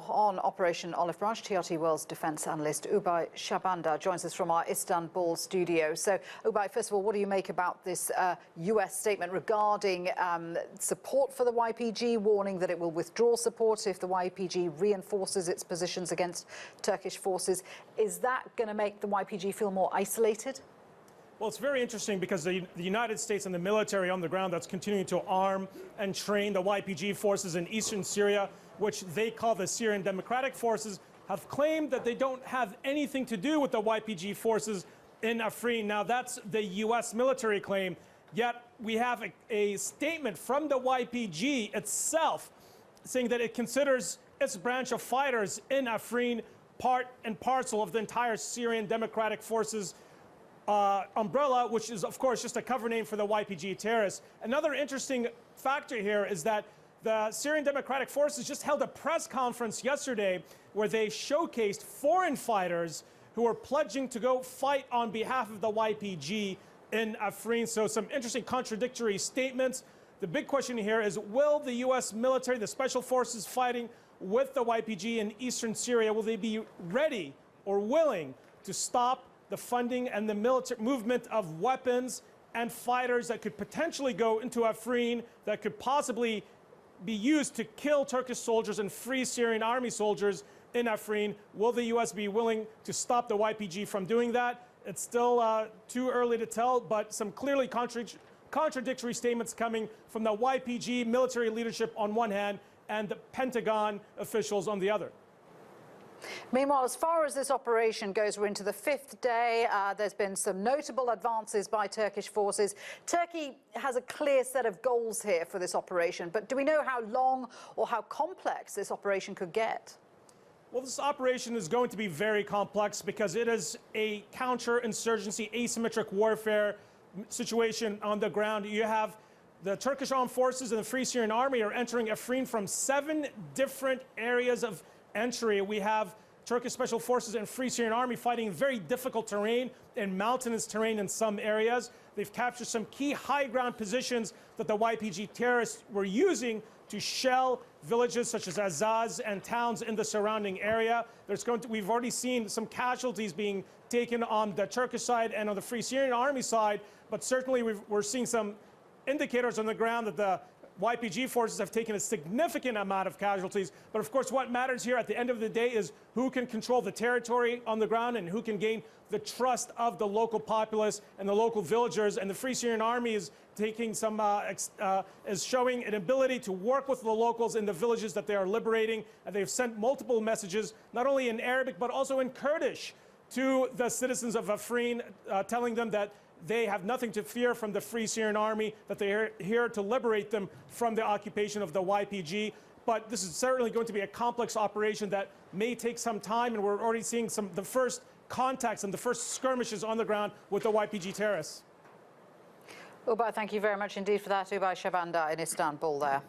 more on Operation Olive Branch. TRT World's defence analyst Oubai Shahbandar joins us from our Istanbul studio. So, Oubai, first of all, what do you make about this US statement regarding support for the YPG, warning that it will withdraw support if the YPG reinforces its positions against Turkish forces? Is that going to make the YPG feel more isolated? Well, it's very interesting because the United States and the military on the ground that's continuing to arm and train the YPG forces in eastern Syria, which they call the Syrian Democratic Forces, have claimed that they don't have anything to do with the YPG forces in Afrin. Now, that's the U.S. military claim, yet we have a statement from the YPG itself saying that it considers its branch of fighters in Afrin part and parcel of the entire Syrian Democratic Forces umbrella, which is, of course, just a cover name for the YPG terrorists. Another interesting factor here is that the Syrian Democratic Forces just held a press conference yesterday where they showcased foreign fighters who are pledging to go fight on behalf of the YPG in Afrin. So some interesting contradictory statements. The big question here is, will the U.S. military, the special forces fighting with the YPG in eastern Syria, will they be ready or willing to stop the funding and the military movement of weapons and fighters that could potentially go into Afrin, that could possibly be used to kill Turkish soldiers and free Syrian army soldiers in Afrin? Will the U.S. be willing to stop the YPG from doing that? It's still too early to tell, but some clearly contradictory statements coming from the YPG military leadership on one hand and the Pentagon officials on the other. Meanwhile, as far as this operation goes, we're into the fifth day. There's been some notable advances by Turkish forces. Turkey has a clear set of goals here for this operation, but do we know how long or how complex this operation could get? Well, this operation is going to be very complex because it is a counterinsurgency, asymmetric warfare situation on the ground. You have the Turkish armed forces and the Free Syrian Army are entering Afrin from 7 different areas of entry. We have Turkish Special Forces and Free Syrian Army fighting very difficult terrain and mountainous terrain in some areas. They've captured some key high ground positions that the YPG terrorists were using to shell villages such as Azaz and towns in the surrounding area. We've already seen some casualties being taken on the Turkish side and on the Free Syrian Army side, but certainly we're seeing some indicators on the ground that the YPG forces have taken a significant amount of casualties. But of course, what matters here at the end of the day is who can control the territory on the ground and who can gain the trust of the local populace and the local villagers. And the Free Syrian Army is taking some, is showing an ability to work with the locals in the villages that they are liberating. And they've sent multiple messages, not only in Arabic, but also in Kurdish to the citizens of Afrin, telling them that they have nothing to fear from the Free Syrian Army, that they are here to liberate them from the occupation of the YPG. But this is certainly going to be a complex operation that may take some time, and we're already seeing the first contacts and the first skirmishes on the ground with the YPG terrorists. Oubai, thank you very much indeed for that. Oubai Shahbandar in Istanbul there.